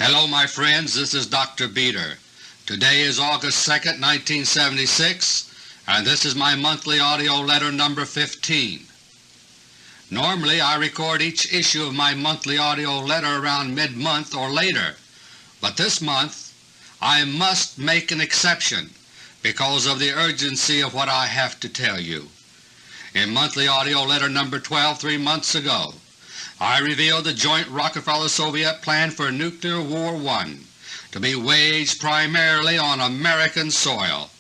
Hello my friends, this is Dr. Beter. Today is August 2nd, 1976, and this is my monthly audio letter number 15. Normally I record each issue of my monthly audio letter around mid-month or later, but this month I must make an exception because of the urgency of what I have to tell you. In monthly audio letter number 12 3 months ago, I revealed the joint Rockefeller-Soviet plan for Nuclear War I to be waged primarily on American soil.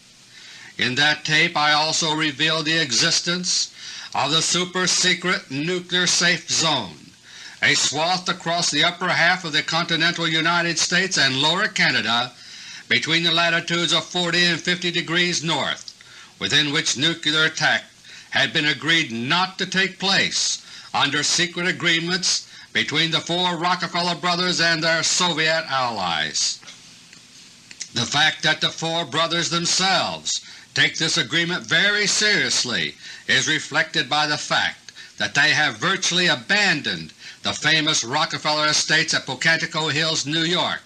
In that tape I also revealed the existence of the super-secret nuclear safe zone, a swath across the upper half of the continental United States and lower Canada between the latitudes of 40 and 50 degrees north, within which nuclear attack had been agreed not to take place under secret agreements between the four Rockefeller brothers and their Soviet allies. The fact that the four brothers themselves take this agreement very seriously is reflected by the fact that they have virtually abandoned the famous Rockefeller estates at Pocantico Hills, New York,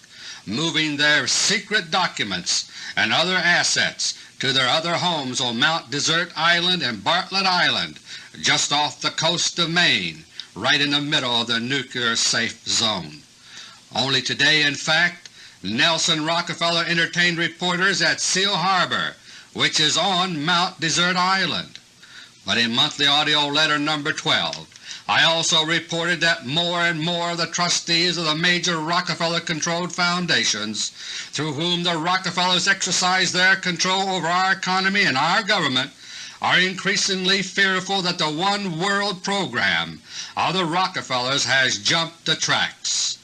moving their secret documents and other assets to their other homes on Mount Desert Island and Bartlett Island, just off the coast of Maine, right in the middle of the nuclear safe zone. Only today, in fact, Nelson Rockefeller entertained reporters at Seal Harbor, which is on Mount Desert Island. But in monthly audio letter number 12, I also reported that more and more of the trustees of the major Rockefeller-controlled foundations, through whom the Rockefellers exercise their control over our economy and our government, are increasingly fearful that the One World program of the Rockefellers has jumped the tracks.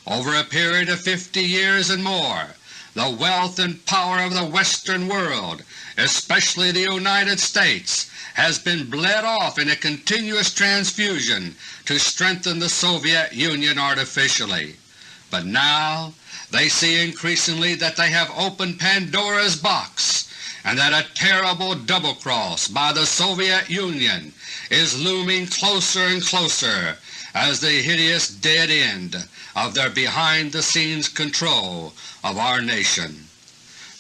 Over a period of 50 years and more, the wealth and power of the Western world, especially the United States, has been bled off in a continuous transfusion to strengthen the Soviet Union artificially. But now they see increasingly that they have opened Pandora's box, and that a terrible double-cross by the Soviet Union is looming closer and closer as the hideous dead end of their behind-the-scenes control of our nation.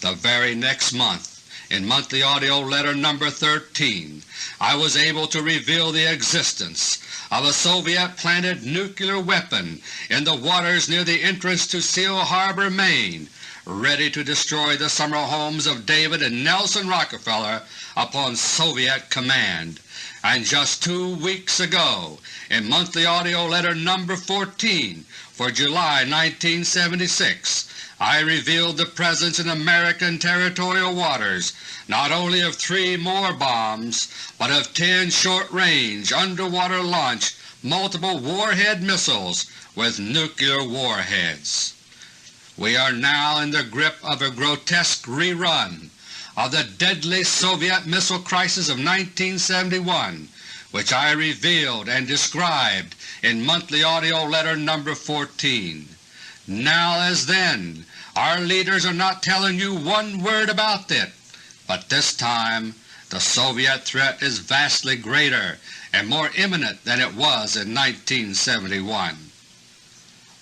The very next month, in monthly audio letter number 13, I was able to reveal the existence of a Soviet-planted nuclear weapon in the waters near the entrance to Seal Harbor, Maine, ready to destroy the summer homes of David and Nelson Rockefeller upon Soviet command. And just 2 weeks ago, in monthly audio letter number 14 for July 1976, I revealed the presence in American territorial waters not only of 3 more bombs, but of 10 short-range, underwater-launched, multiple warhead missiles with nuclear warheads. We are now in the grip of a grotesque rerun of the deadly Soviet missile crisis of 1971, which I revealed and described in monthly audio letter number 14. Now as then, our leaders are not telling you one word about it, but this time the Soviet threat is vastly greater and more imminent than it was in 1971.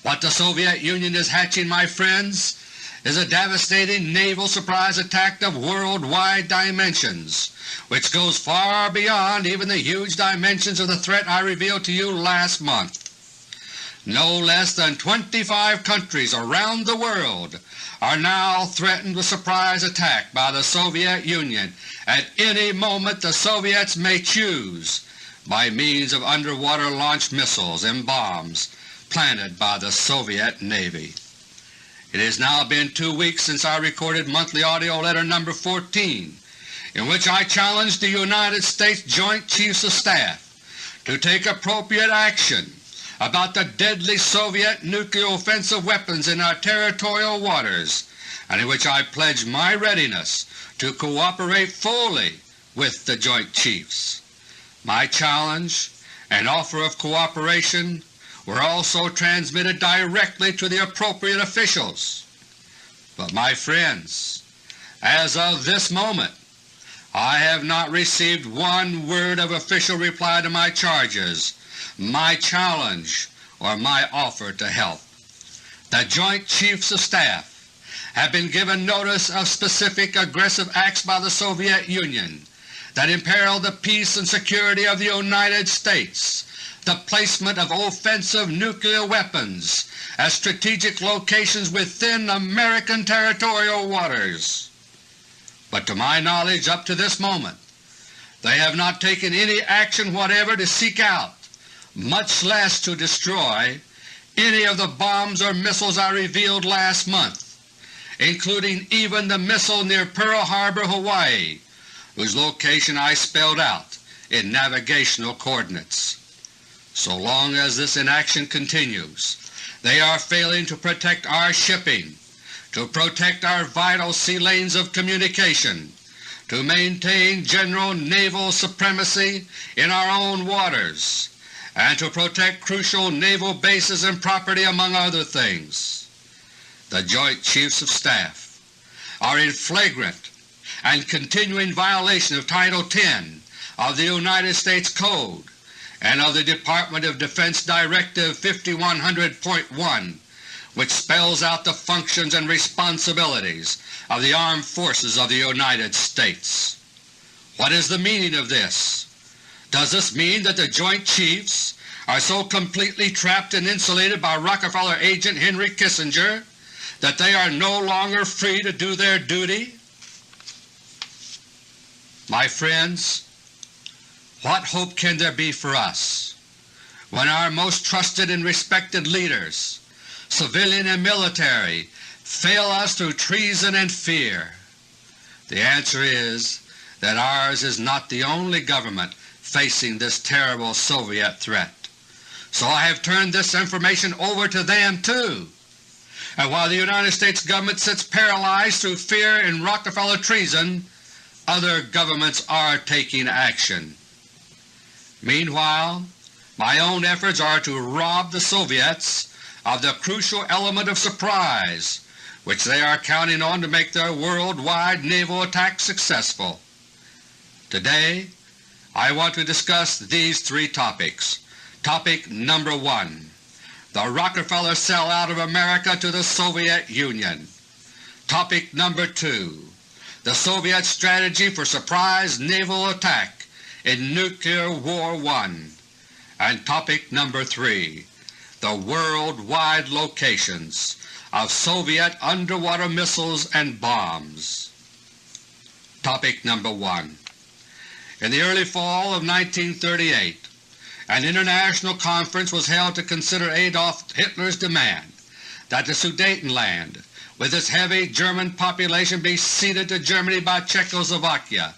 What the Soviet Union is hatching, my friends, is a devastating naval surprise attack of worldwide dimensions, which goes far beyond even the huge dimensions of the threat I revealed to you last month. No less than 25 countries around the world are now threatened with surprise attack by the Soviet Union at any moment the Soviets may choose, by means of underwater launched missiles and bombs planted by the Soviet Navy. It has now been 2 weeks since I recorded monthly audio letter number 14, in which I challenged the United States Joint Chiefs of Staff to take appropriate action about the deadly Soviet nuclear offensive weapons in our territorial waters, and in which I pledged my readiness to cooperate fully with the Joint Chiefs. My challenge and offer of cooperation were also transmitted directly to the appropriate officials. But my friends, as of this moment, I have not received one word of official reply to my charges, my challenge, or my offer to help. The Joint Chiefs of Staff have been given notice of specific aggressive acts by the Soviet Union that imperil the peace and security of the United States, the placement of offensive nuclear weapons at strategic locations within American territorial waters. But to my knowledge up to this moment, they have not taken any action whatever to seek out, much less to destroy, any of the bombs or missiles I revealed last month, including even the missile near Pearl Harbor, Hawaii, whose location I spelled out in navigational coordinates. So long as this inaction continues, they are failing to protect our shipping, to protect our vital sea lanes of communication, to maintain general naval supremacy in our own waters, and to protect crucial naval bases and property, among other things. The Joint Chiefs of Staff are in flagrant and continuing violation of Title 10 of the United States Code and of the Department of Defense Directive 5100.1, which spells out the functions and responsibilities of the Armed Forces of the United States. What is the meaning of this? Does this mean that the Joint Chiefs are so completely trapped and insulated by Rockefeller agent Henry Kissinger that they are no longer free to do their duty? My friends, what hope can there be for us when our most trusted and respected leaders, civilian and military, fail us through treason and fear? The answer is that ours is not the only government facing this terrible Soviet threat. So I have turned this information over to them too. And while the United States government sits paralyzed through fear and Rockefeller treason, other governments are taking action. Meanwhile, my own efforts are to rob the Soviets of the crucial element of surprise which they are counting on to make their worldwide naval attack successful. Today I want to discuss these three topics. Topic number 1, the Rockefeller sellout of America to the Soviet Union. Topic number 2, the Soviet strategy for surprise naval attack in Nuclear War I. And topic number 3, the worldwide locations of Soviet underwater missiles and bombs. Topic number 1. In the early fall of 1938, an international conference was held to consider Adolf Hitler's demand that the Sudetenland, with its heavy German population, be ceded to Germany by Czechoslovakia.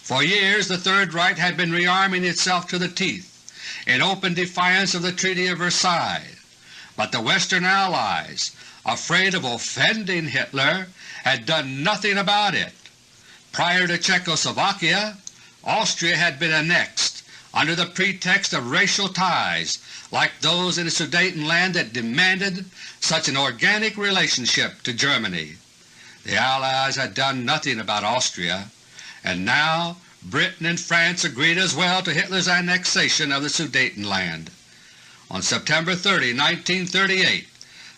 For years the Third Reich had been rearming itself to the teeth in open defiance of the Treaty of Versailles, but the Western Allies, afraid of offending Hitler, had done nothing about it. Prior to Czechoslovakia, Austria had been annexed under the pretext of racial ties like those in the Sudetenland that demanded such an organic relationship to Germany. The Allies had done nothing about Austria, and now Britain and France agreed as well to Hitler's annexation of the Sudetenland. On September 30, 1938,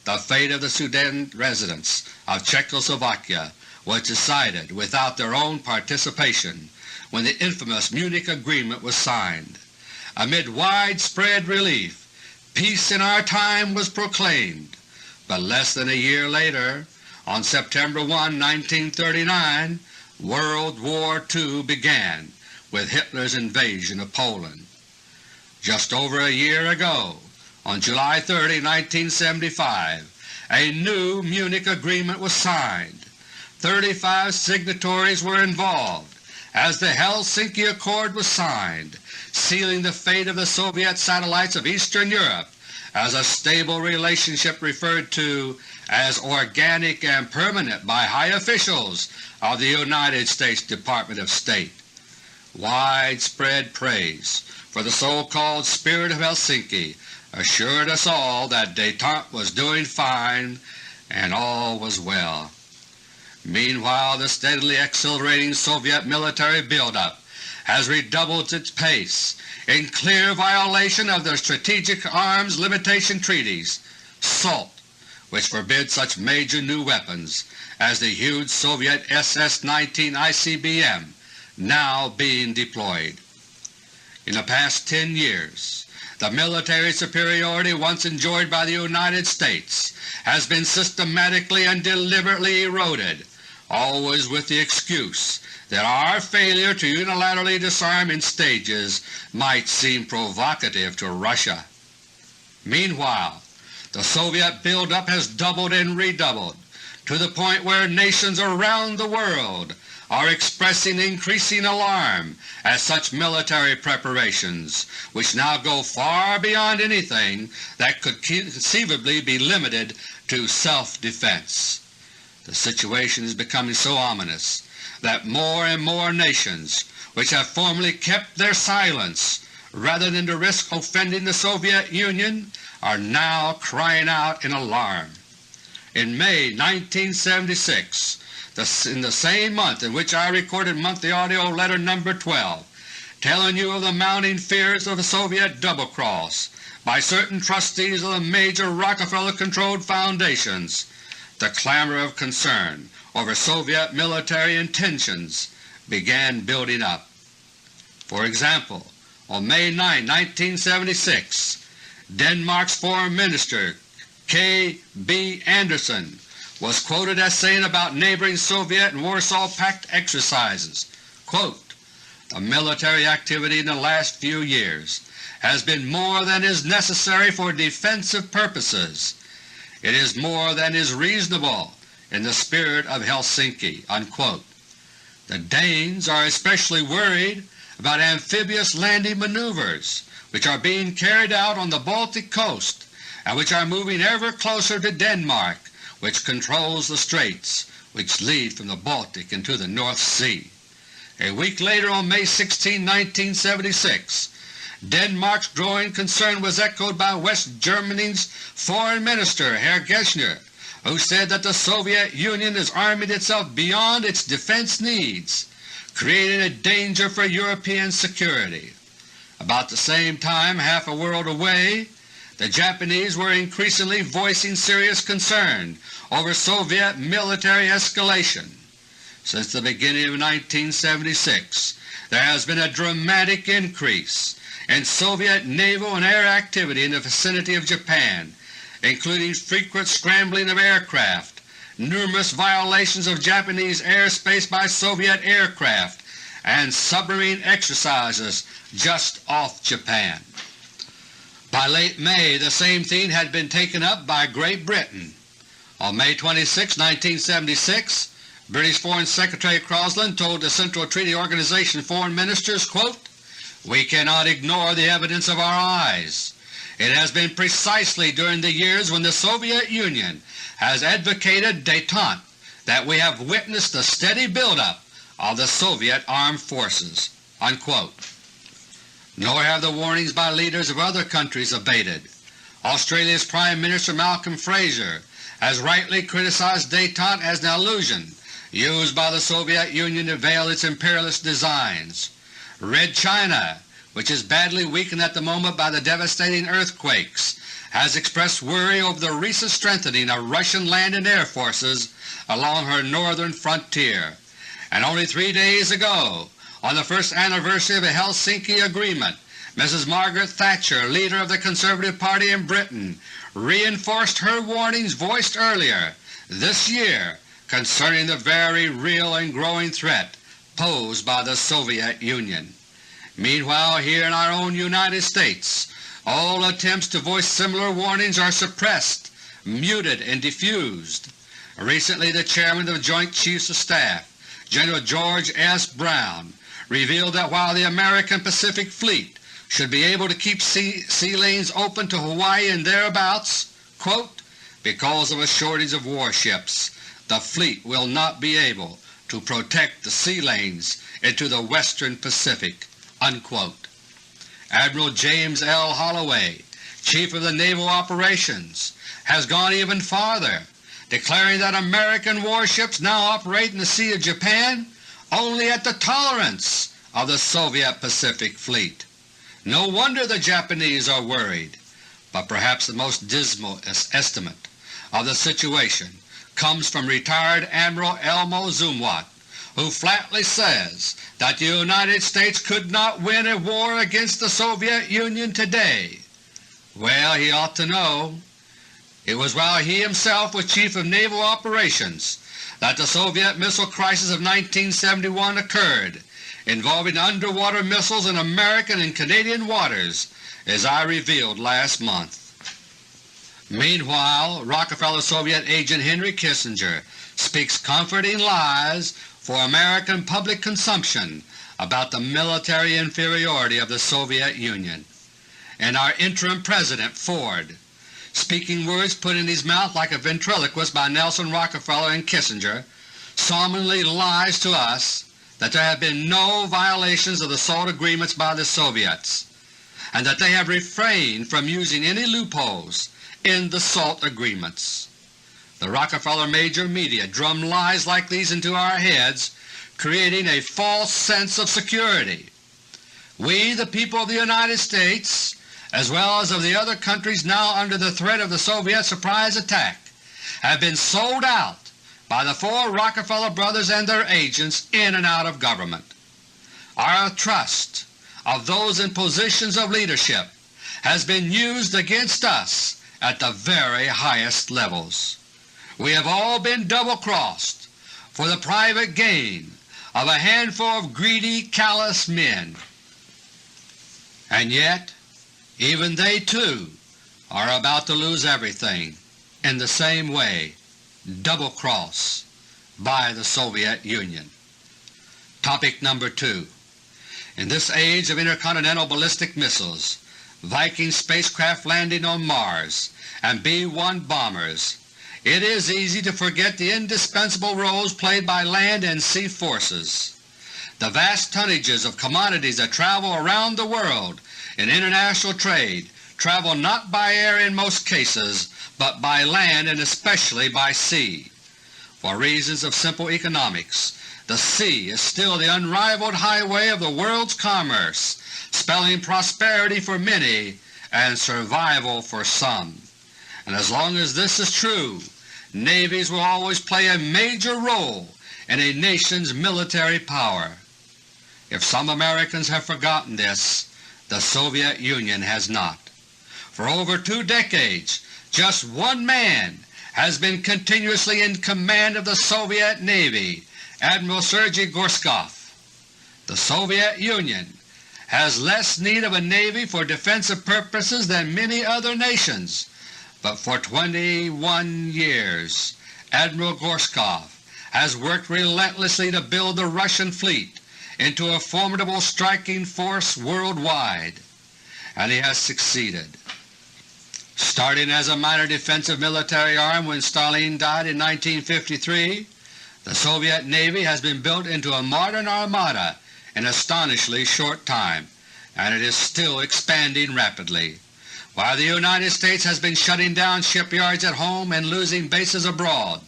the fate of the Sudeten residents of Czechoslovakia was decided without their own participation when the infamous Munich Agreement was signed. Amid widespread relief, peace in our time was proclaimed, but less than a year later, on September 1, 1939, World War II began with Hitler's invasion of Poland. Just over a year ago, on July 30, 1975, a new Munich Agreement was signed. 35 signatories were involved as the Helsinki Accord was signed, sealing the fate of the Soviet satellites of Eastern Europe as a stable relationship referred to as organic and permanent by high officials of the United States Department of State. Widespread praise for the so-called Spirit of Helsinki assured us all that détente was doing fine and all was well. Meanwhile, the steadily accelerating Soviet military buildup has redoubled its pace in clear violation of the Strategic Arms Limitation Treaties, SALT, which forbid such major new weapons as the huge Soviet SS-19 ICBM now being deployed. In the past 10 years, the military superiority once enjoyed by the United States has been systematically and deliberately eroded, always with the excuse that our failure to unilaterally disarm in stages might seem provocative to Russia. Meanwhile, the Soviet buildup has doubled and redoubled, to the point where nations around the world are expressing increasing alarm at such military preparations, which now go far beyond anything that could conceivably be limited to self-defense. The situation is becoming so ominous that more and more nations which have formerly kept their silence rather than to risk offending the Soviet Union are now crying out in alarm. In May 1976, in the same month in which I recorded monthly audio letter number 12, telling you of the mounting fears of the Soviet double-cross by certain trustees of the major Rockefeller-controlled foundations, the clamor of concern over Soviet military intentions began building up. For example, on May 9, 1976, Denmark's Foreign Minister K. B. Anderson was quoted as saying about neighboring Soviet and Warsaw Pact exercises, quote, "The military activity in the last few years has been more than is necessary for defensive purposes. It is more than is reasonable in the spirit of Helsinki." Unquote. The Danes are especially worried about amphibious landing maneuvers which are being carried out on the Baltic coast and which are moving ever closer to Denmark, which controls the straits which lead from the Baltic into the North Sea. A week later, on May 16, 1976, Denmark's growing concern was echoed by West Germany's Foreign Minister Herr Gessner, who said that the Soviet Union is arming itself beyond its defense needs, creating a danger for European security. About the same time, half a world away, the Japanese were increasingly voicing serious concern over Soviet military escalation. Since the beginning of 1976, there has been a dramatic increase in Soviet naval and air activity in the vicinity of Japan, including frequent scrambling of aircraft, numerous violations of Japanese airspace by Soviet aircraft, and submarine exercises just off Japan. By late May, the same theme had been taken up by Great Britain. On May 26, 1976, British Foreign Secretary Crosland told the Central Treaty Organization foreign ministers, quote, "We cannot ignore the evidence of our eyes. It has been precisely during the years when the Soviet Union has advocated détente that we have witnessed the steady buildup of the Soviet armed forces." Unquote. Nor have the warnings by leaders of other countries abated. Australia's Prime Minister Malcolm Fraser has rightly criticized détente as an illusion used by the Soviet Union to veil its imperialist designs. Red China, which is badly weakened at the moment by the devastating earthquakes, has expressed worry over the recent strengthening of Russian land and air forces along her northern frontier. And only 3 days ago, on the first anniversary of the Helsinki Agreement, Mrs. Margaret Thatcher, leader of the Conservative Party in Britain, reinforced her warnings voiced earlier this year concerning the very real and growing threat posed by the Soviet Union. Meanwhile, here in our own United States, all attempts to voice similar warnings are suppressed, muted, and diffused. Recently the Chairman of the Joint Chiefs of Staff, General George S. Brown, revealed that while the American Pacific Fleet should be able to keep sea lanes open to Hawaii and thereabouts, quote, "because of a shortage of warships, the fleet will not be able to protect the sea lanes into the western Pacific." Unquote. Admiral James L. Holloway, Chief of the Naval Operations, has gone even farther, declaring that American warships now operate in the Sea of Japan only at the tolerance of the Soviet Pacific Fleet. No wonder the Japanese are worried, but perhaps the most dismal estimate of the situation comes from retired Admiral Elmo Zumwalt, who flatly says that the United States could not win a war against the Soviet Union today. Well, he ought to know. It was while he himself was Chief of Naval Operations that the Soviet missile crisis of 1971 occurred, involving underwater missiles in American and Canadian waters, as I revealed last month. Meanwhile, Rockefeller-Soviet agent Henry Kissinger speaks comforting lies for American public consumption about the military inferiority of the Soviet Union. And our interim President, Ford, speaking words put in his mouth like a ventriloquist by Nelson Rockefeller and Kissinger, solemnly lies to us that there have been no violations of the SALT agreements by the Soviets, and that they have refrained from using any loopholes in the SALT agreements. The Rockefeller major media drum lies like these into our heads, creating a false sense of security. We, the people of the United States, as well as of the other countries now under the threat of the Soviet surprise attack, have been sold out by the four Rockefeller brothers and their agents in and out of government. Our trust of those in positions of leadership has been used against us at the very highest levels. We have all been double-crossed for the private gain of a handful of greedy, callous men. And yet, even they too are about to lose everything in the same way, double-crossed by the Soviet Union. Topic number 2. In this age of intercontinental ballistic missiles, Viking spacecraft landing on Mars, and B-1 bombers, it is easy to forget the indispensable roles played by land and sea forces. The vast tonnages of commodities that travel around the world in international trade travel not by air in most cases, but by land and especially by sea. For reasons of simple economics, the sea is still the unrivaled highway of the world's commerce, spelling prosperity for many and survival for some. And as long as this is true, navies will always play a major role in a nation's military power. If some Americans have forgotten this, the Soviet Union has not. For over 2 decades, just one man has been continuously in command of the Soviet Navy, Admiral Sergei Gorshkov. The Soviet Union has less need of a navy for defensive purposes than many other nations, but for 21 years Admiral Gorshkov has worked relentlessly to build the Russian fleet into a formidable striking force worldwide, and he has succeeded. Starting as a minor defensive military arm when Stalin died in 1953, the Soviet Navy has been built into a modern armada in astonishingly short time, and it is still expanding rapidly. While the United States has been shutting down shipyards at home and losing bases abroad,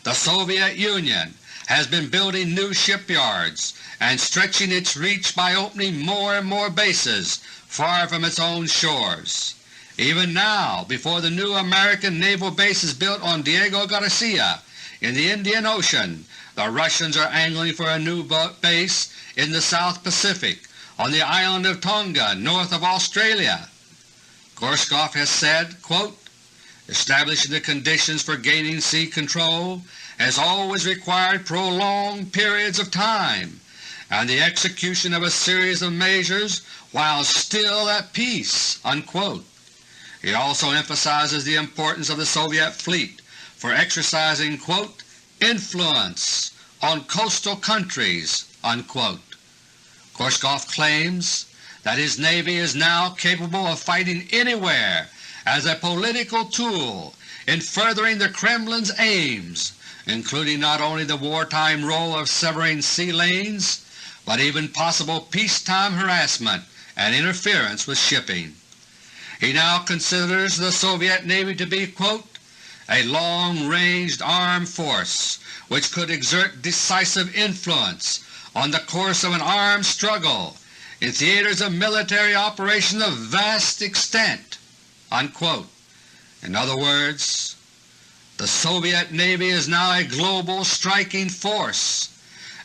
the Soviet Union has been building new shipyards and stretching its reach by opening more and more bases far from its own shores. Even now, before the new American naval base is built on Diego Garcia in the Indian Ocean, the Russians are angling for a new base in the South Pacific on the island of Tonga north of Australia. Gorshkov has said, quote, "Establishing the conditions for gaining sea control has always required prolonged periods of time and the execution of a series of measures while still at peace." Unquote. He also emphasizes the importance of the Soviet fleet for exercising, quote, "influence on coastal countries." Unquote. Gorshkov claims that his Navy is now capable of fighting anywhere as a political tool in furthering the Kremlin's aims, including not only the wartime role of severing sea lanes, but even possible peacetime harassment and interference with shipping. He now considers the Soviet Navy to be, quote, "a long-ranged armed force which could exert decisive influence on the course of an armed struggle in theaters of military operation of vast extent." Unquote. In other words, The Soviet Navy is now a global striking force,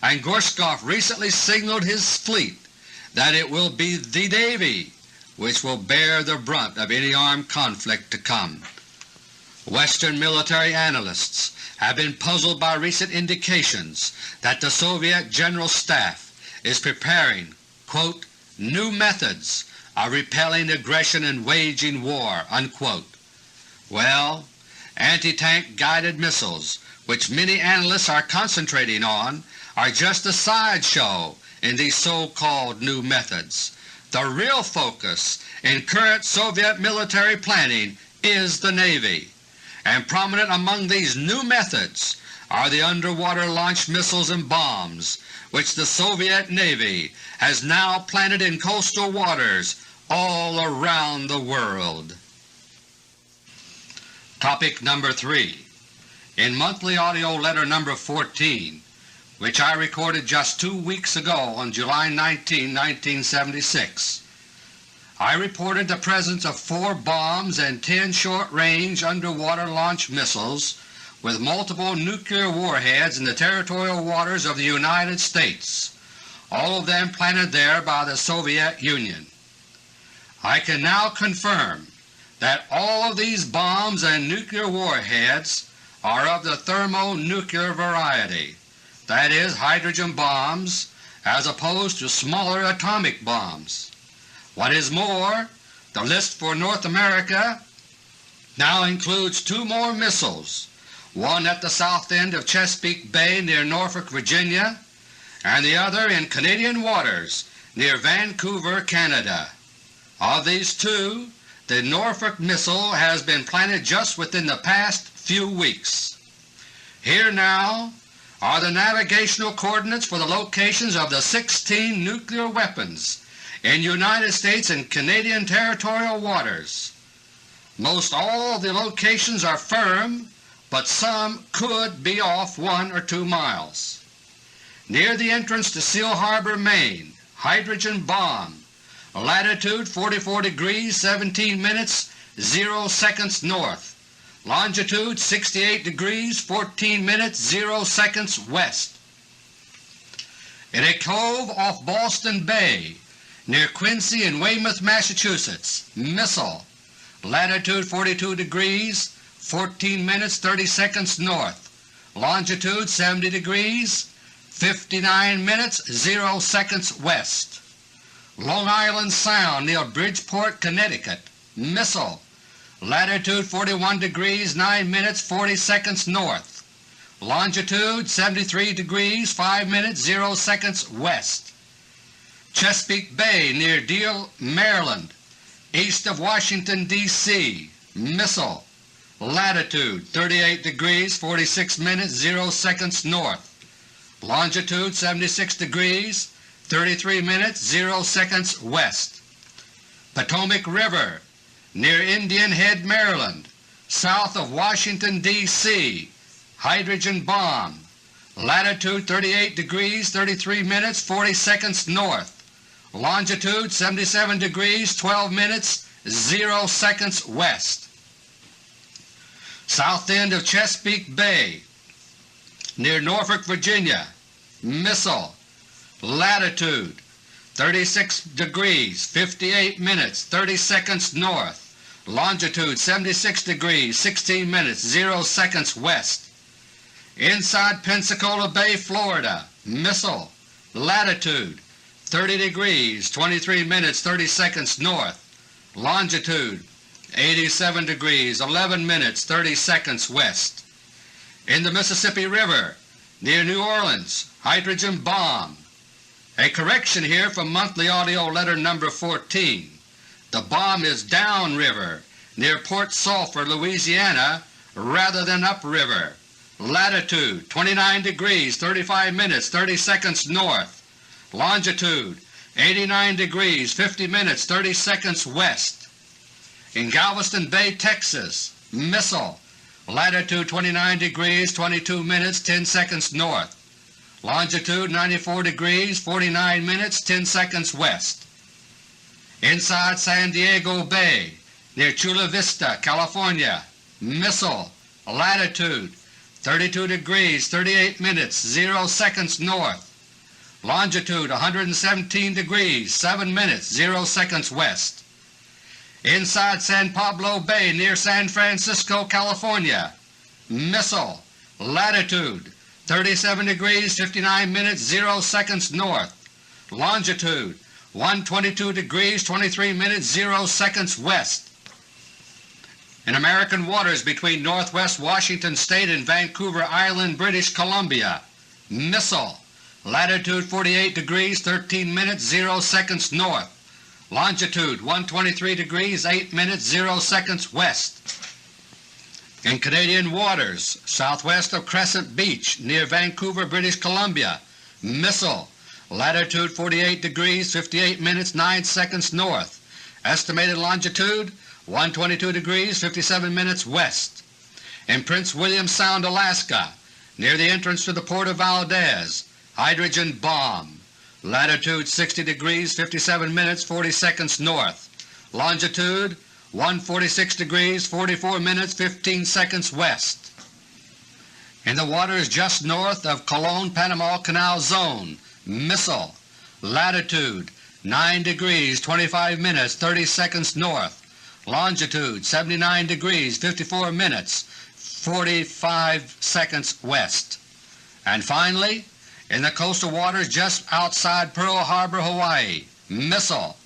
and Gorshkov recently signaled his fleet that it will be the Navy which will bear the brunt of any armed conflict to come. Western military analysts have been puzzled by recent indications that the Soviet General Staff is preparing, quote, "new methods of repelling aggression and waging war." Unquote. Well, anti-tank guided missiles, which many analysts are concentrating on, are just a sideshow in these so-called new methods. The real focus in current Soviet military planning is the Navy, and prominent among these new methods are the underwater launched missiles and bombs which the Soviet Navy has now planted in coastal waters all around the world. Topic number 3. In monthly audio letter number 14, which I recorded just 2 weeks ago on July 19, 1976, I reported the presence of 4 bombs and 10 short-range underwater launch missiles with multiple nuclear warheads in the territorial waters of the United States, all of them planted there by the Soviet Union. I can now confirm that all of these bombs and nuclear warheads are of the thermonuclear variety, that is, hydrogen bombs, as opposed to smaller atomic bombs. What is more, the list for North America now includes 2 more missiles, one at the south end of Chesapeake Bay near Norfolk, Virginia, and the other in Canadian waters near Vancouver, Canada. Of these 2, the Norfolk missile has been planted just within the past few weeks. Here now are the navigational coordinates for the locations of the 16 nuclear weapons in United States and Canadian territorial waters. Most all of the locations are firm, but some could be off 1 or 2 miles. Near the entrance to Seal Harbor, Maine, hydrogen bomb, latitude 44 degrees 17 minutes 0 seconds north, longitude 68 degrees 14 minutes 0 seconds west. In a cove off Boston Bay near Quincy in Weymouth, Massachusetts, missile, latitude 42 degrees 14 minutes 30 seconds north, longitude 70 degrees 59 minutes 0 seconds west. Long Island Sound near Bridgeport, Connecticut, missile, latitude 41 degrees 9 minutes 40 seconds north, longitude 73 degrees 5 minutes 0 seconds west. Chesapeake Bay near Deal, Maryland, east of Washington, D.C., missile, latitude 38 degrees 46 minutes 0 seconds north, longitude 76 degrees 33 minutes 0 seconds west. Potomac River near Indian Head, Maryland, south of Washington, D.C., hydrogen bomb, latitude 38 degrees 33 minutes 40 seconds north, longitude 77 degrees 12 minutes 0 seconds west. South end of Chesapeake Bay near Norfolk, Virginia, missile, latitude 36 degrees 58 minutes 30 seconds north, longitude 76 degrees 16 minutes 0 seconds west. Inside Pensacola Bay, Florida, missile, latitude 30 degrees 23 minutes 30 seconds north, longitude 87 degrees 11 minutes 30 seconds west. In the Mississippi River near New Orleans, hydrogen bomb. A correction here from monthly audio letter number 14. The bomb is downriver near Port Sulphur, Louisiana, rather than upriver. Latitude 29 degrees 35 minutes 30 seconds north, longitude 89 degrees 50 minutes 30 seconds west. In Galveston Bay, Texas, missile, latitude 29 degrees 22 minutes 10 seconds north, longitude 94 degrees 49 minutes 10 seconds west. Inside San Diego Bay near Chula Vista, California, missile, latitude 32 degrees 38 minutes 0 seconds north, longitude 117 degrees 7 minutes 0 seconds west. Inside San Pablo Bay near San Francisco, California, missile, latitude 37 degrees 59 minutes 0 seconds north, longitude 122 degrees 23 minutes 0 seconds west. In American waters between northwest Washington State and Vancouver Island, British Columbia, missile, latitude 48 degrees 13 minutes 0 seconds north, longitude 123 degrees 8 minutes 0 seconds west. In Canadian waters southwest of Crescent Beach near Vancouver, British Columbia, missile, latitude 48 degrees 58 minutes 9 seconds north, estimated longitude 122 degrees 57 minutes west. In Prince William Sound, Alaska, near the entrance to the port of Valdez, hydrogen bomb, latitude 60 degrees 57 minutes 40 seconds north, longitude 146 degrees 44 minutes 15 seconds west. In the waters just north of Cologne-Panama Canal Zone, missile, latitude 9 degrees 25 minutes 30 seconds north, longitude 79 degrees 54 minutes 45 seconds west. And finally, in the coastal waters just outside Pearl Harbor, Hawaii, missile,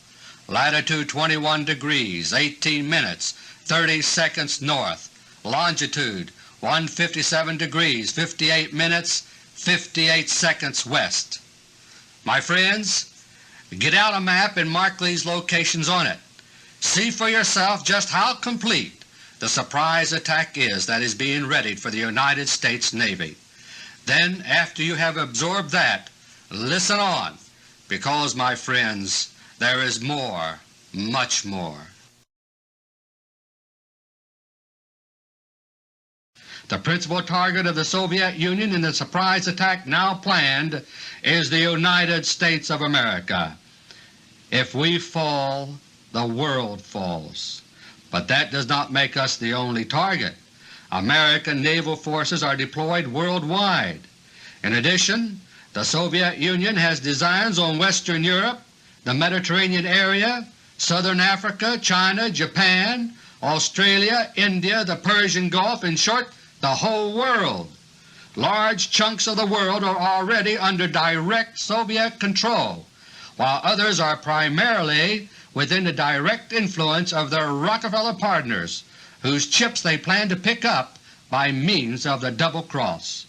latitude 21 degrees 18 minutes 30 seconds north, longitude 157 degrees 58 minutes 58 seconds west. My friends, get out a map and mark these locations on it. See for yourself just how complete the surprise attack is that is being readied for the United States Navy. Then, after you have absorbed that, listen on, because, my friends, there is more, much more. The principal target of the Soviet Union in the surprise attack now planned is the United States of America. If we fall, the world falls. But that does not make us the only target. American naval forces are deployed worldwide. In addition, the Soviet Union has designs on Western Europe, the Mediterranean area, Southern Africa, China, Japan, Australia, India, the Persian Gulf, in short, the whole world. Large chunks of the world are already under direct Soviet control, while others are primarily within the direct influence of their Rockefeller partners, whose chips they plan to pick up by means of the double cross.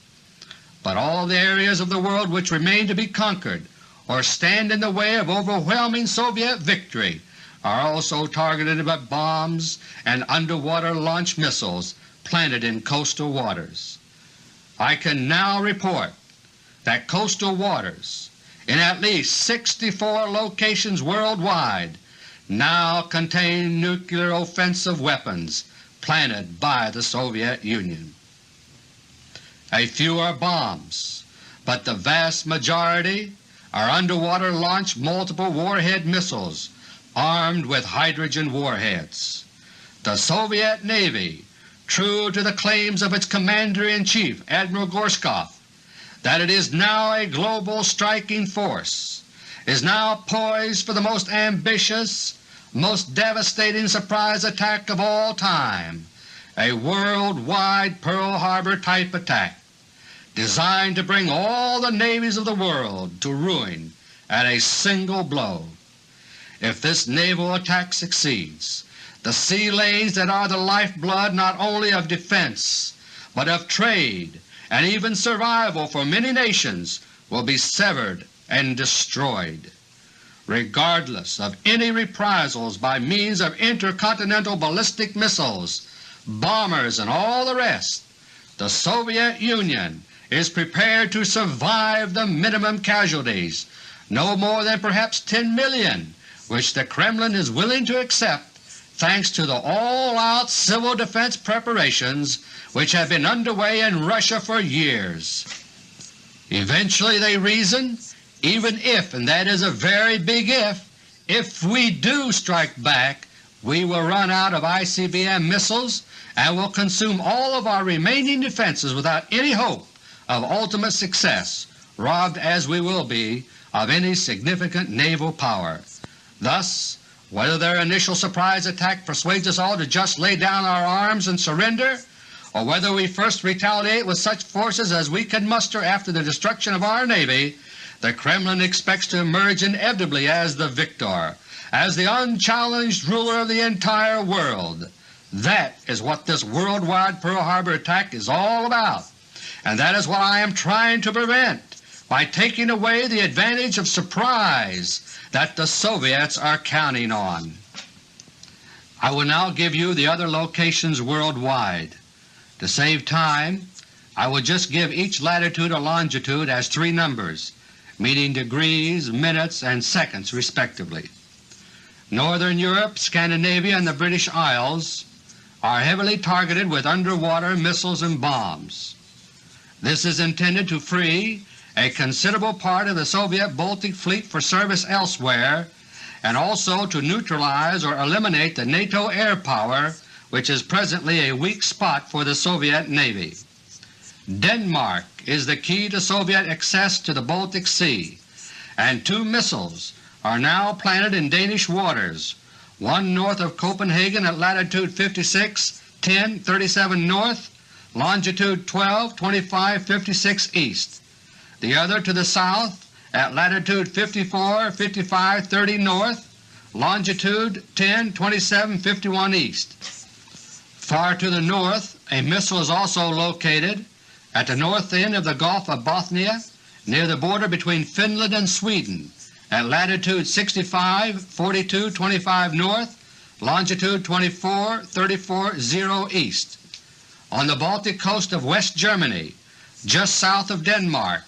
But all the areas of the world which remain to be conquered or stand in the way of overwhelming Soviet victory are also targeted by bombs and underwater launch missiles planted in coastal waters. I can now report that coastal waters in at least 64 locations worldwide now contain nuclear offensive weapons planted by the Soviet Union. A few are bombs, but the vast majority are underwater launched multiple warhead missiles armed with hydrogen warheads. The Soviet Navy, true to the claims of its Commander-in-Chief Admiral Gorshkov that it is now a global striking force, is now poised for the most ambitious, most devastating surprise attack of all time, a worldwide Pearl Harbor type attack, designed to bring all the navies of the world to ruin at a single blow. If this naval attack succeeds, the sea lanes that are the lifeblood not only of defense but of trade and even survival for many nations will be severed and destroyed. Regardless of any reprisals by means of intercontinental ballistic missiles, bombers, and all the rest, the Soviet Union is prepared to survive the minimum casualties, no more than perhaps 10 million, which the Kremlin is willing to accept thanks to the all-out civil defense preparations which have been underway in Russia for years. Eventually, they reason, even if, and that is a very big if we do strike back, we will run out of ICBM missiles and will consume all of our remaining defenses without any hope of ultimate success, robbed as we will be of any significant naval power. Thus, whether their initial surprise attack persuades us all to just lay down our arms and surrender, or whether we first retaliate with such forces as we can muster after the destruction of our Navy, the Kremlin expects to emerge inevitably as the victor, as the unchallenged ruler of the entire world. That is what this worldwide Pearl Harbor attack is all about, and that is what I am trying to prevent by taking away the advantage of surprise that the Soviets are counting on. I will now give you the other locations worldwide. To save time, I will just give each latitude or longitude as 3 numbers, meaning degrees, minutes, and seconds respectively. Northern Europe, Scandinavia, and the British Isles are heavily targeted with underwater missiles and bombs. This is intended to free a considerable part of the Soviet Baltic Fleet for service elsewhere, and also to neutralize or eliminate the NATO air power, which is presently a weak spot for the Soviet Navy. Denmark is the key to Soviet access to the Baltic Sea, and 2 missiles are now planted in Danish waters, one north of Copenhagen at latitude 56, 10, 37 north, longitude 12, 25, 56 east. The other to the south at latitude 54, 55, 30 north, longitude 10, 27, 51 east. Far to the north a missile is also located at the north end of the Gulf of Bothnia, near the border between Finland and Sweden, at latitude 65, 42, 25 north, longitude 24, 34, 0 east. On the Baltic coast of West Germany, just south of Denmark,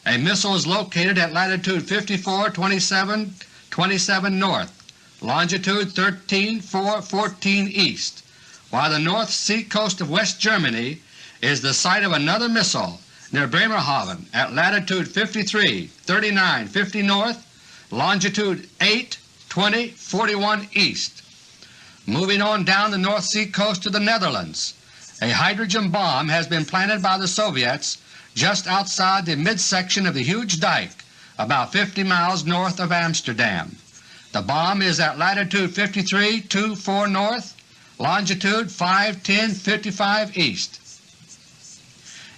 a missile is located at latitude 54, 27, 27 north, longitude 13, 4, 14 east, while the North Sea coast of West Germany is the site of another missile near Bremerhaven at latitude 53, 39, 50 north, longitude 8, 20, 41 east. Moving on down the North Sea coast to the Netherlands, a hydrogen bomb has been planted by the Soviets just outside the midsection of the huge dike about 50 miles north of Amsterdam. The bomb is at latitude 53, 24 north, longitude 5, 10, 55 east.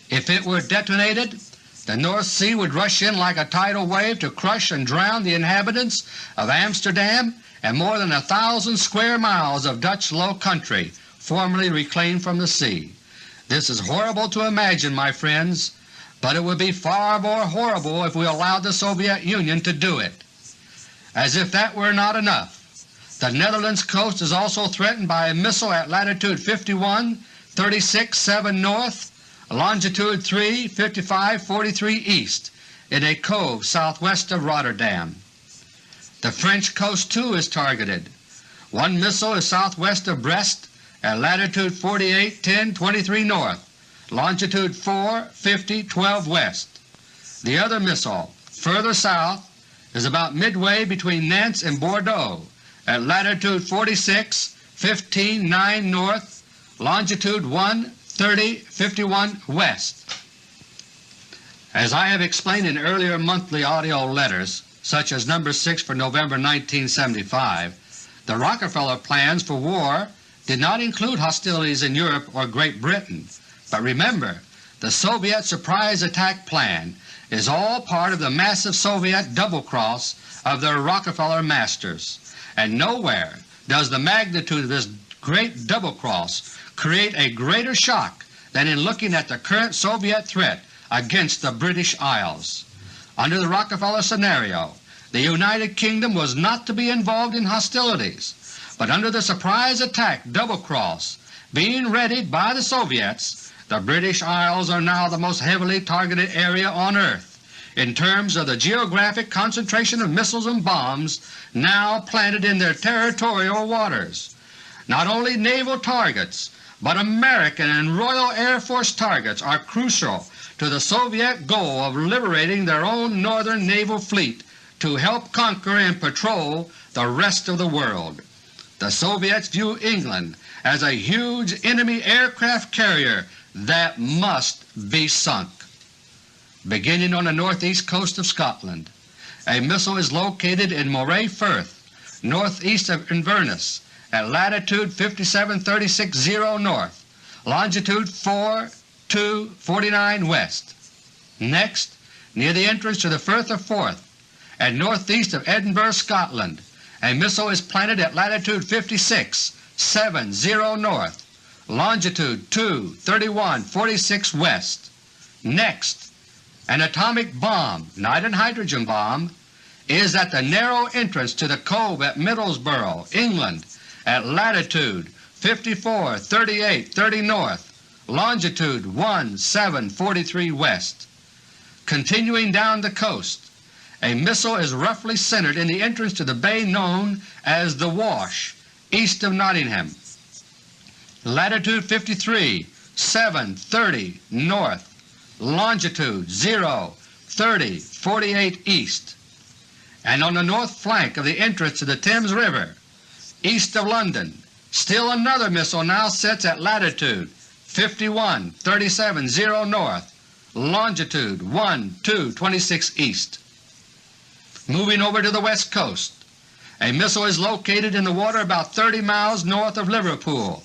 If it were detonated, the North Sea would rush in like a tidal wave to crush and drown the inhabitants of Amsterdam and more than 1,000 square miles of Dutch low country formerly reclaimed from the sea. This is horrible to imagine, my friends, but it would be far more horrible if we allowed the Soviet Union to do it. As if that were not enough, the Netherlands coast is also threatened by a missile at latitude 51, 36, 7 north, longitude 3, 55, 43 east, in a cove southwest of Rotterdam. The French coast too is targeted. One missile is southwest of Brest at latitude 48, 10, 23 north, longitude 4, 50, 12 west. The other missile, further south, is about midway between Nantes and Bordeaux at latitude 46, 15, 9 north, longitude 1, 30, 51 west. As I have explained in earlier monthly audio letters, such as number 6 for November 1975, the Rockefeller plans for war did not include hostilities in Europe or Great Britain. But remember, the Soviet surprise attack plan is all part of the massive Soviet double-cross of their Rockefeller masters, and nowhere does the magnitude of this great double-cross create a greater shock than in looking at the current Soviet threat against the British Isles. Under the Rockefeller scenario, the United Kingdom was not to be involved in hostilities, but under the surprise attack double-cross being readied by the Soviets, the British Isles are now the most heavily targeted area on earth in terms of the geographic concentration of missiles and bombs now planted in their territorial waters. Not only naval targets, but American and Royal Air Force targets are crucial to the Soviet goal of liberating their own northern naval fleet to help conquer and patrol the rest of the world. the Soviets view England as a huge enemy aircraft carrier that must be sunk. Beginning on the northeast coast of Scotland, a missile is located in Moray Firth, northeast of Inverness, at latitude 57°36' north, longitude 4249 west. Next, near the entrance to the Firth of Forth, at northeast of Edinburgh, Scotland, a missile is planted at latitude 5670 north, longitude 23146 west. Next, an atomic bomb, not an hydrogen bomb, is at the narrow entrance to the cove at Middlesbrough, England, at latitude 543830 north, longitude 1743 west. Continuing down the coast, a missile is roughly centered in the entrance to the bay known as the Wash, east of Nottingham, latitude 53,730 north, longitude 03048 east. And on the north flank of the entrance to the Thames River, east of London, still another missile now sits at latitude 51,370 north, longitude 1226 east. Moving over to the west coast, a missile is located in the water about 30 miles north of Liverpool,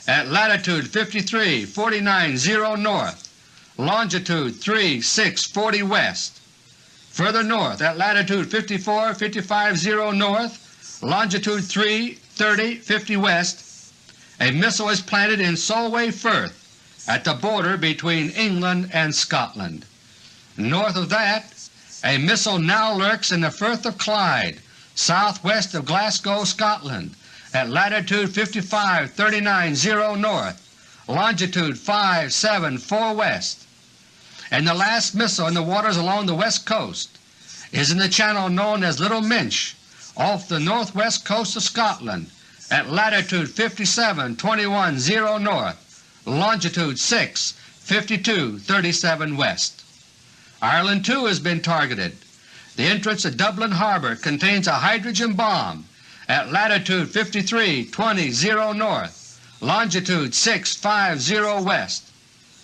at latitude 53,490 north, longitude 3640 west. Further north, at latitude 54,550 north, longitude 33050 west, a missile is planted in Solway Firth at the border between England and Scotland. North of that, a missile now lurks in the Firth of Clyde, southwest of Glasgow, Scotland, at latitude 55,390 north, longitude 574 west. And the last missile in the waters along the west coast is in the channel known as Little Minch, off the northwest coast of Scotland, at latitude 57,210 north, longitude 65237 west. Ireland too has been targeted. The entrance to Dublin Harbor contains a hydrogen bomb at latitude 53,200 north, longitude 650 west.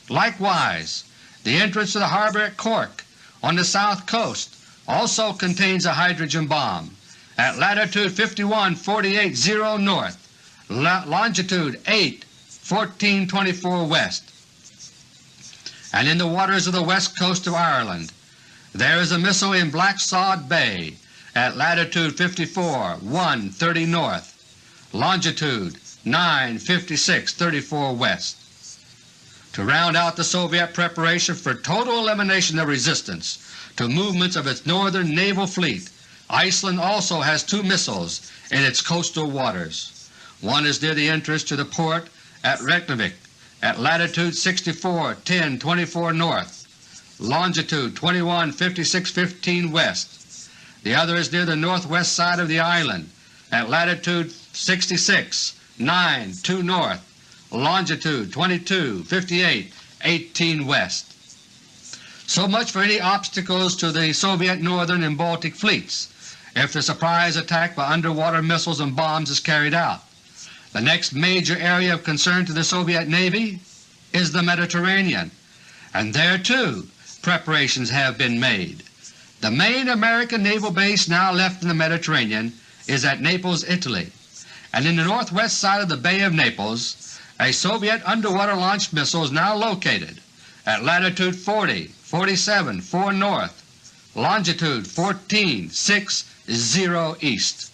Likewise, the entrance to the harbor at Cork on the south coast also contains a hydrogen bomb at latitude 51,480 north, longitude 8,1424 west. And in the waters of the west coast of Ireland, there is a missile in Blacksod Bay at latitude 54,130 north, longitude 95634 west. To round out the Soviet preparation for total elimination of resistance to movements of its northern naval fleet, Iceland also has two missiles in its coastal waters. One is near the entrance to the port at Reykjavik at latitude 64,1024 north, longitude 21,5615 west. The other is near the northwest side of the island at latitude 66,902 north, longitude 22,5818 west. So much for any obstacles to the Soviet northern and Baltic fleets if the surprise attack by underwater missiles and bombs is carried out. The next major area of concern to the Soviet Navy is the Mediterranean, and there too preparations have been made. The main American naval base now left in the Mediterranean is at Naples, Italy, and in the northwest side of the Bay of Naples a Soviet underwater launched missile is now located at latitude 40,47,4 north, longitude 14,600 east.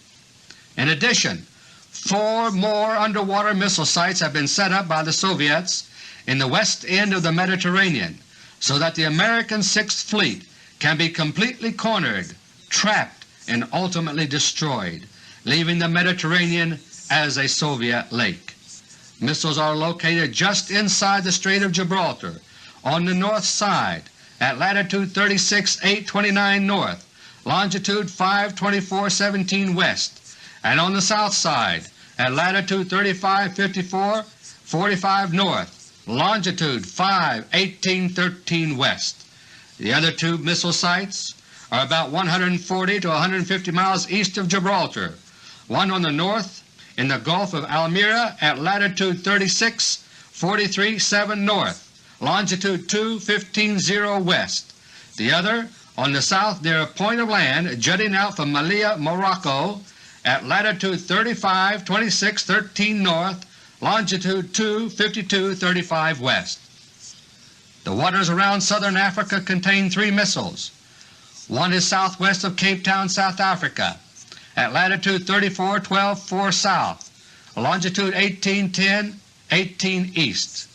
In addition, 4 more underwater missile sites have been set up by the Soviets in the west end of the Mediterranean so that the American Sixth Fleet can be completely cornered, trapped, and ultimately destroyed, leaving the Mediterranean as a Soviet lake. Missiles are located just inside the Strait of Gibraltar on the north side at latitude 36,829 north, longitude 52417 west, and on the south side at latitude 35,5445 north, longitude 51813 west. The other two missile sites are about 140 to 150 miles east of Gibraltar, one on the north in the Gulf of Almeria at latitude 36, 43.7 north, longitude 2.15.0 west. The other on the south near a point of land jutting out from Malaya, Morocco at latitude 35, 26.13 north, longitude 2.52.35 west. The waters around southern Africa contain 3 missiles. One is southwest of Cape Town, South Africa at latitude 34.12.4 south, longitude 18.10, 18 east.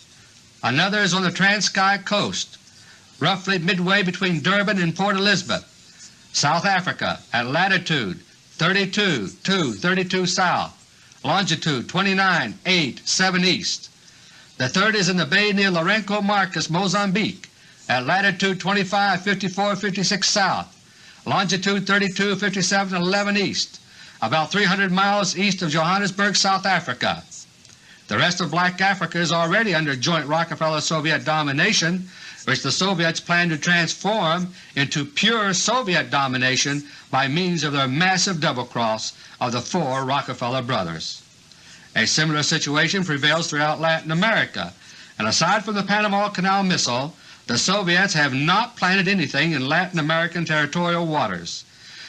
Another is on the Transkei coast, roughly midway between Durban and Port Elizabeth, South Africa at latitude 32.232 south, longitude 29.8.7 east. The third is in the bay near Lourenço Marques, Mozambique at latitude 25.54.56 south, longitude 32.57.11 east, about 300 miles east of Johannesburg, South Africa. The rest of Black Africa is already under joint Rockefeller-Soviet domination, which the Soviets plan to transform into pure Soviet domination by means of their massive double-cross of the 4 Rockefeller brothers. A similar situation prevails throughout Latin America, and aside from the Panama Canal missile, the Soviets have not planted anything in Latin American territorial waters.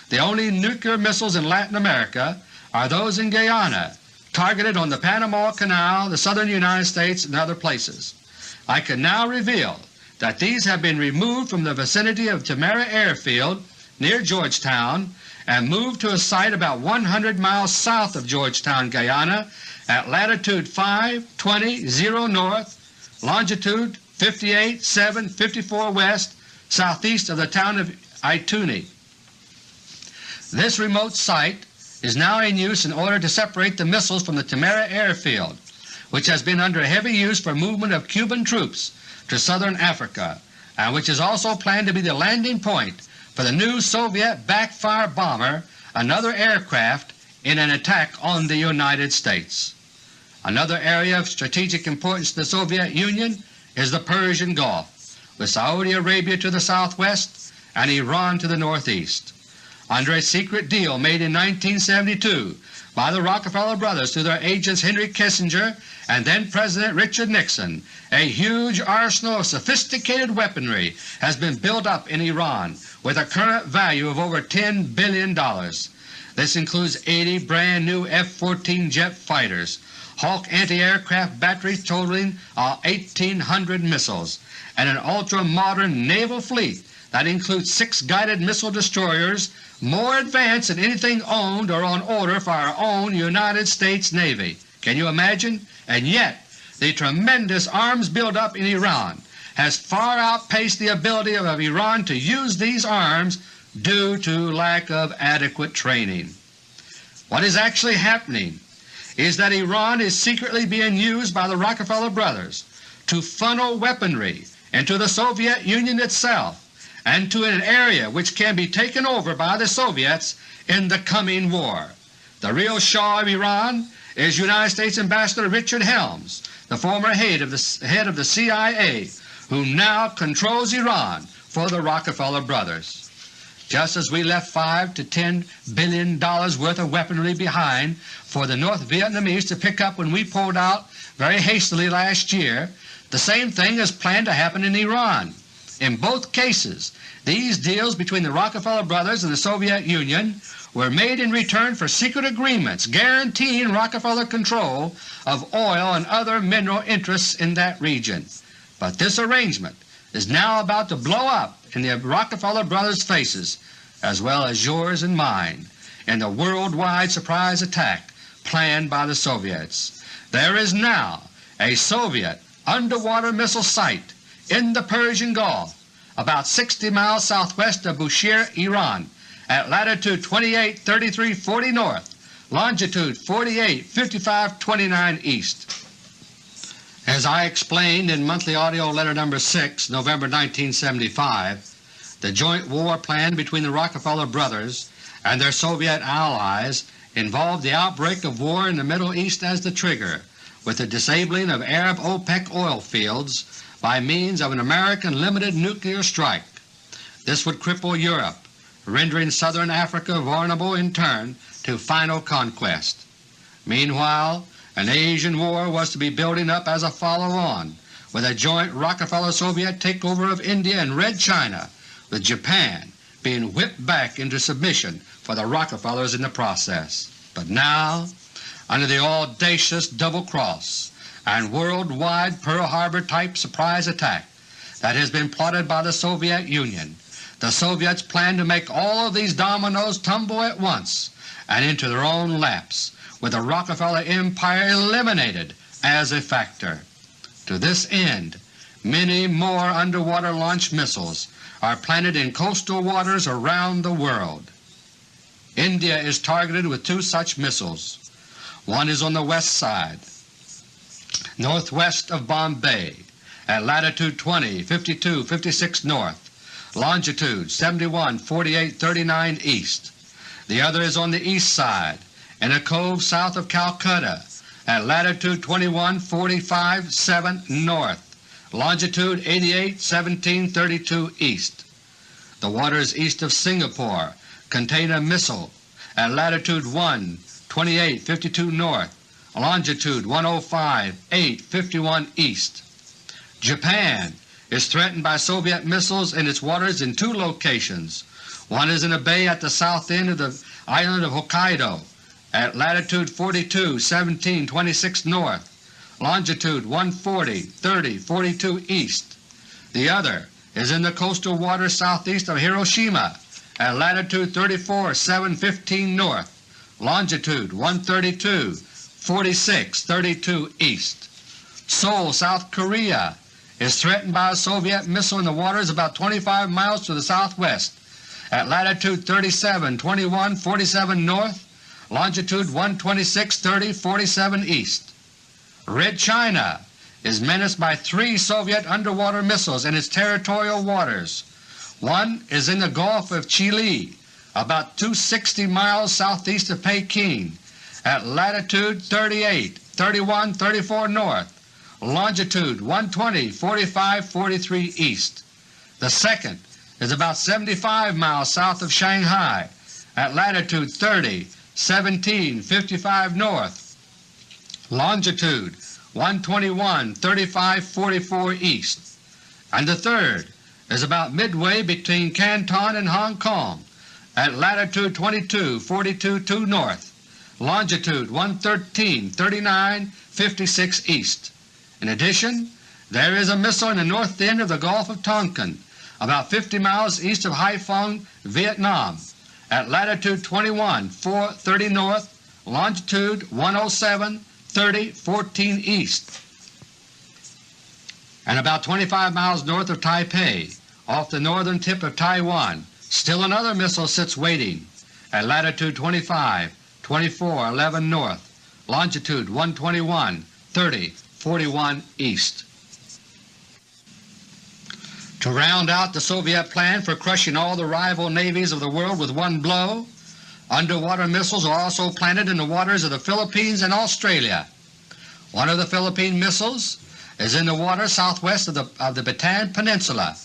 The only nuclear missiles in Latin America are those in Guyana, targeted on the Panama Canal, the southern United States, and other places. I can now reveal that these have been removed from the vicinity of Temera Airfield near Georgetown and moved to a site about 100 miles south of Georgetown, Guyana at latitude 5.20.0 north, longitude 58.754 west, southeast of the town of Ituni. This remote site is now in use in order to separate the missiles from the Temera Airfield, which has been under heavy use for movement of Cuban troops to southern Africa, and which is also planned to be the landing point for the new Soviet backfire bomber, another aircraft, in an attack on the United States. Another area of strategic importance to the Soviet Union is the Persian Gulf, with Saudi Arabia to the southwest and Iran to the northeast. Under a secret deal made in 1972 by the Rockefeller Brothers through their agents Henry Kissinger and then-President Richard Nixon, a huge arsenal of sophisticated weaponry has been built up in Iran with a current value of over $10 billion. This includes 80 brand new F-14 jet fighters, Hawk anti-aircraft batteries totaling 1,800 missiles, and an ultra-modern naval fleet that includes 6 guided missile destroyers more advanced than anything owned or on order for our own United States Navy. Can you imagine? And yet the tremendous arms buildup in Iran has far outpaced the ability of Iran to use these arms due to lack of adequate training. What is actually happening is that Iran is secretly being used by the Rockefeller Brothers to funnel weaponry into the Soviet Union itself and to an area which can be taken over by the Soviets in the coming war. The real Shah of Iran is United States Ambassador Richard Helms, the former head of the CIA, who now controls Iran for the Rockefeller Brothers. Just as we left $5 to $10 billion worth of weaponry behind for the North Vietnamese to pick up when we pulled out very hastily last year, the same thing is planned to happen in Iran. In both cases, these deals between the Rockefeller Brothers and the Soviet Union were made in return for secret agreements guaranteeing Rockefeller control of oil and other mineral interests in that region. But this arrangement is now about to blow up in the Rockefeller Brothers' faces, as well as yours and mine, in the worldwide surprise attack planned by the Soviets. There is now a Soviet underwater missile site in the Persian Gulf about 60 miles southwest of Bushehr, Iran, at latitude 28.33.40 north, longitude 48.55.29 east. As I explained in Monthly Audio Letter No. 6, November 1975, the joint war plan between the Rockefeller Brothers and their Soviet allies involved the outbreak of war in the Middle East as the trigger, with the disabling of Arab OPEC oil fields by means of an American limited nuclear strike. This would cripple Europe, rendering southern Africa vulnerable in turn to final conquest. Meanwhile, an Asian war was to be building up as a follow-on, with a joint Rockefeller-Soviet takeover of India and Red China, with Japan being whipped back into submission for the Rockefellers in the process. But now, under the audacious double-cross and worldwide Pearl Harbor-type surprise attack that has been plotted by the Soviet Union, the Soviets plan to make all of these dominoes tumble at once and into their own laps, with the Rockefeller Empire eliminated as a factor. To this end, many more underwater launch missiles are planted in coastal waters around the world. India is targeted with 2 such missiles. One is on the west side, northwest of Bombay, at latitude 20, 52, 56 north, longitude 71, 48, 39 east. The other is on the east side, in a cove south of Calcutta, at latitude 21, 45, 7 north, longitude 88, 17, 32 east. The waters east of Singapore contain a missile at latitude 1, 28, 52 north, longitude 105, 8, 51 east. Japan is threatened by Soviet missiles in its waters in 2 locations. One is in a bay at the south end of the island of Hokkaido at latitude 42, 17, 26 north, longitude 140, 30, 42 east. The other is in the coastal waters southeast of Hiroshima at latitude 34, 7, 15 north, longitude 132, 46, 32 east. Seoul, South Korea is threatened by a Soviet missile in the waters about 25 miles to the southwest at latitude 37, 21, 47 north, longitude 126, 30, 47 east. Red China is menaced by 3 Soviet underwater missiles in its territorial waters. One is in the Gulf of Chile, about 260 miles southeast of Peking, at latitude 38, 31, 34 north, longitude 120, 45, 43 east. The second is about 75 miles south of Shanghai, at latitude 30, 17, 55 north, longitude 121, 35, 44 east. And the third is about midway between Canton and Hong Kong, at latitude 22, 42, 2 north, longitude 113, 39, 56 east. In addition, there is a missile in the north end of the Gulf of Tonkin, about 50 miles east of Haiphong, Vietnam, at latitude 21, 430 north, longitude 107, 30, 14 east, and about 25 miles north of Taipei, off the northern tip of Taiwan. Still another missile sits waiting at latitude 25, 24, 11 north, longitude 121, 30, 41 east. To round out the Soviet plan for crushing all the rival navies of the world with one blow, underwater missiles are also planted in the waters of the Philippines and Australia. One of the Philippine missiles is in the water southwest of the Bataan Peninsula,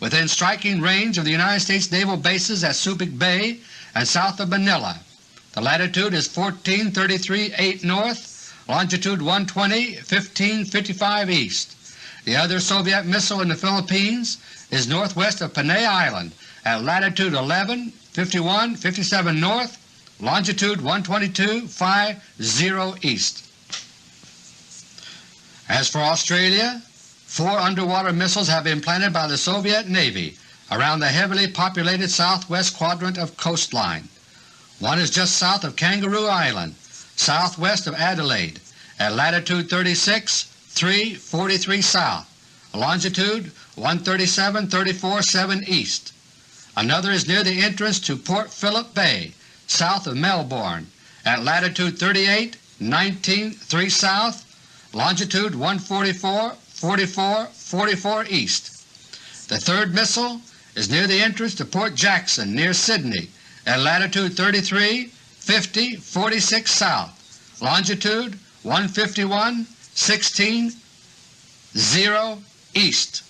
within striking range of the United States naval bases at Subic Bay and south of Manila. The latitude is 1433, 8 north, longitude 120, 1555 east. The other Soviet missile in the Philippines is northwest of Panay Island at latitude 11, 51, 57 north, longitude 122, 50 east. As for Australia, 4 underwater missiles have been planted by the Soviet Navy around the heavily populated southwest quadrant of coastline. One is just south of Kangaroo Island, southwest of Adelaide, at latitude 36, 3, 43 south, longitude 137, 34, 7 east. Another is near the entrance to Port Phillip Bay, south of Melbourne, at latitude 38, 19, 3 south, longitude 144, 44, 44 east. The third missile is near the entrance to Port Jackson near Sydney at latitude 33, 50, 46 south, longitude 151, 16, 0 east.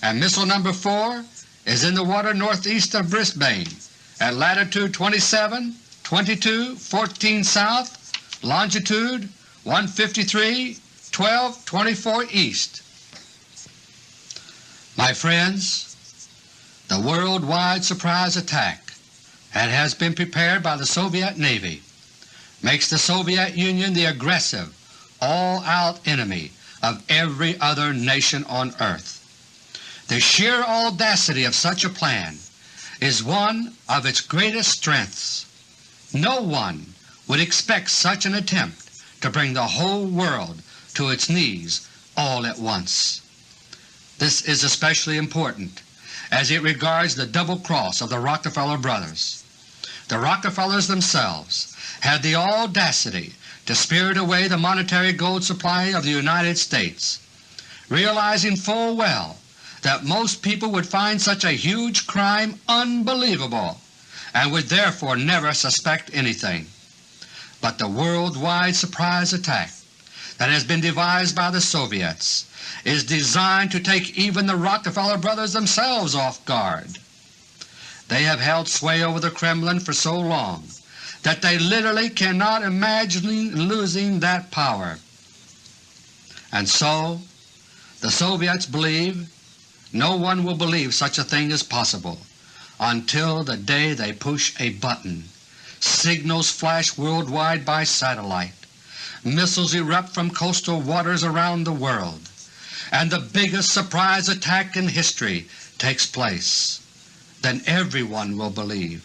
And missile number 4 is in the water northeast of Brisbane at latitude 27, 22, 14 south, longitude 153, 12, 24 east. My friends, the worldwide surprise attack that has been prepared by the Soviet Navy makes the Soviet Union the aggressive, all-out enemy of every other nation on earth. The sheer audacity of such a plan is one of its greatest strengths. No one would expect such an attempt to bring the whole world to its knees all at once. This is especially important as it regards the double cross of the Rockefeller Brothers. The Rockefellers themselves had the audacity to spirit away the monetary gold supply of the United States, realizing full well that most people would find such a huge crime unbelievable and would therefore never suspect anything. But the worldwide surprise attack that has been devised by the Soviets is designed to take even the Rockefeller Brothers themselves off guard. They have held sway over the Kremlin for so long that they literally cannot imagine losing that power. And so the Soviets believe no one will believe such a thing is possible until the day they push a button. Signals flash worldwide by satellite, missiles erupt from coastal waters around the world, and the biggest surprise attack in history takes place. Then everyone will believe,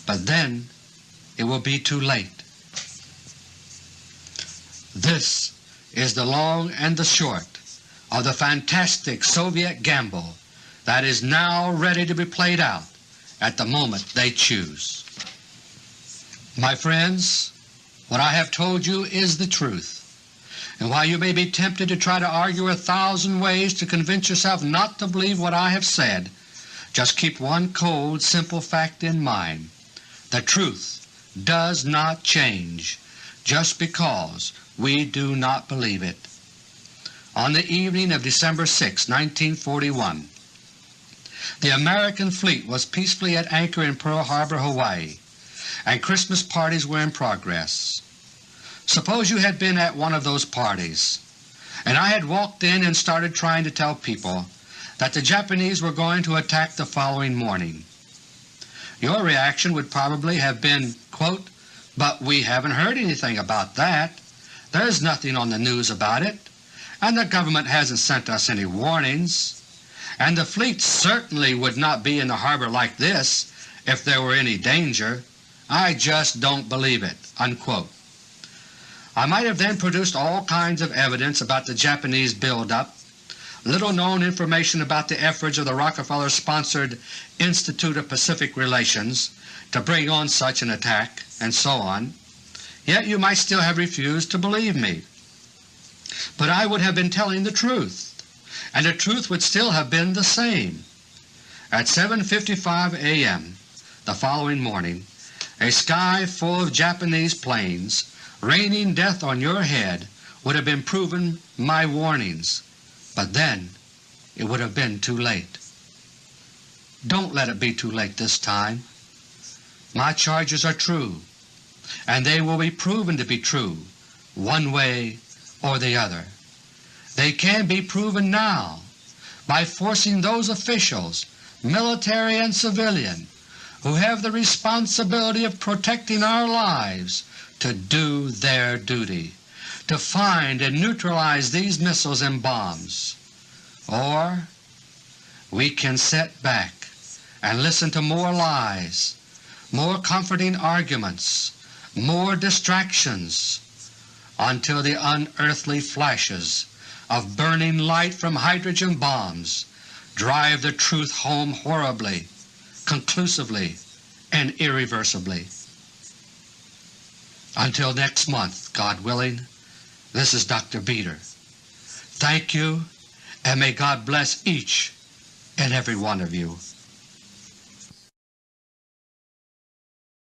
but then it will be too late. This is the long and the short of the fantastic Soviet gamble that is now ready to be played out at the moment they choose. My friends, what I have told you is the truth, and while you may be tempted to try to argue 1,000 ways to convince yourself not to believe what I have said, just keep one cold, simple fact in mind. The truth does not change just because we do not believe it. On the evening of December 6, 1941, the American fleet was peacefully at anchor in Pearl Harbor, Hawaii, and Christmas parties were in progress. Suppose you had been at one of those parties, and I had walked in and started trying to tell people that the Japanese were going to attack the following morning. Your reaction would probably have been, quote, "But we haven't heard anything about that. There's nothing on the news about it, and the government hasn't sent us any warnings, and the fleet certainly would not be in the harbor like this if there were any danger. I just don't believe it." Unquote. I might have then produced all kinds of evidence about the Japanese build-up, little-known information about the efforts of the Rockefeller-sponsored Institute of Pacific Relations to bring on such an attack, and so on. Yet you might still have refused to believe me. But I would have been telling the truth, and the truth would still have been the same. At 7:55 a.m. the following morning, a sky full of Japanese planes raining death on your head would have been proven my warnings, but then it would have been too late. Don't let it be too late this time. My charges are true, and they will be proven to be true one way or the other. They can be proven now by forcing those officials, military and civilian, who have the responsibility of protecting our lives to do their duty, to find and neutralize these missiles and bombs. Or we can sit back and listen to more lies, more comforting arguments, more distractions, until the unearthly flashes of burning light from hydrogen bombs drive the truth home horribly, conclusively, and irreversibly. Until next month, God willing, this is Dr. Beter. Thank you, and may God bless each and every one of you.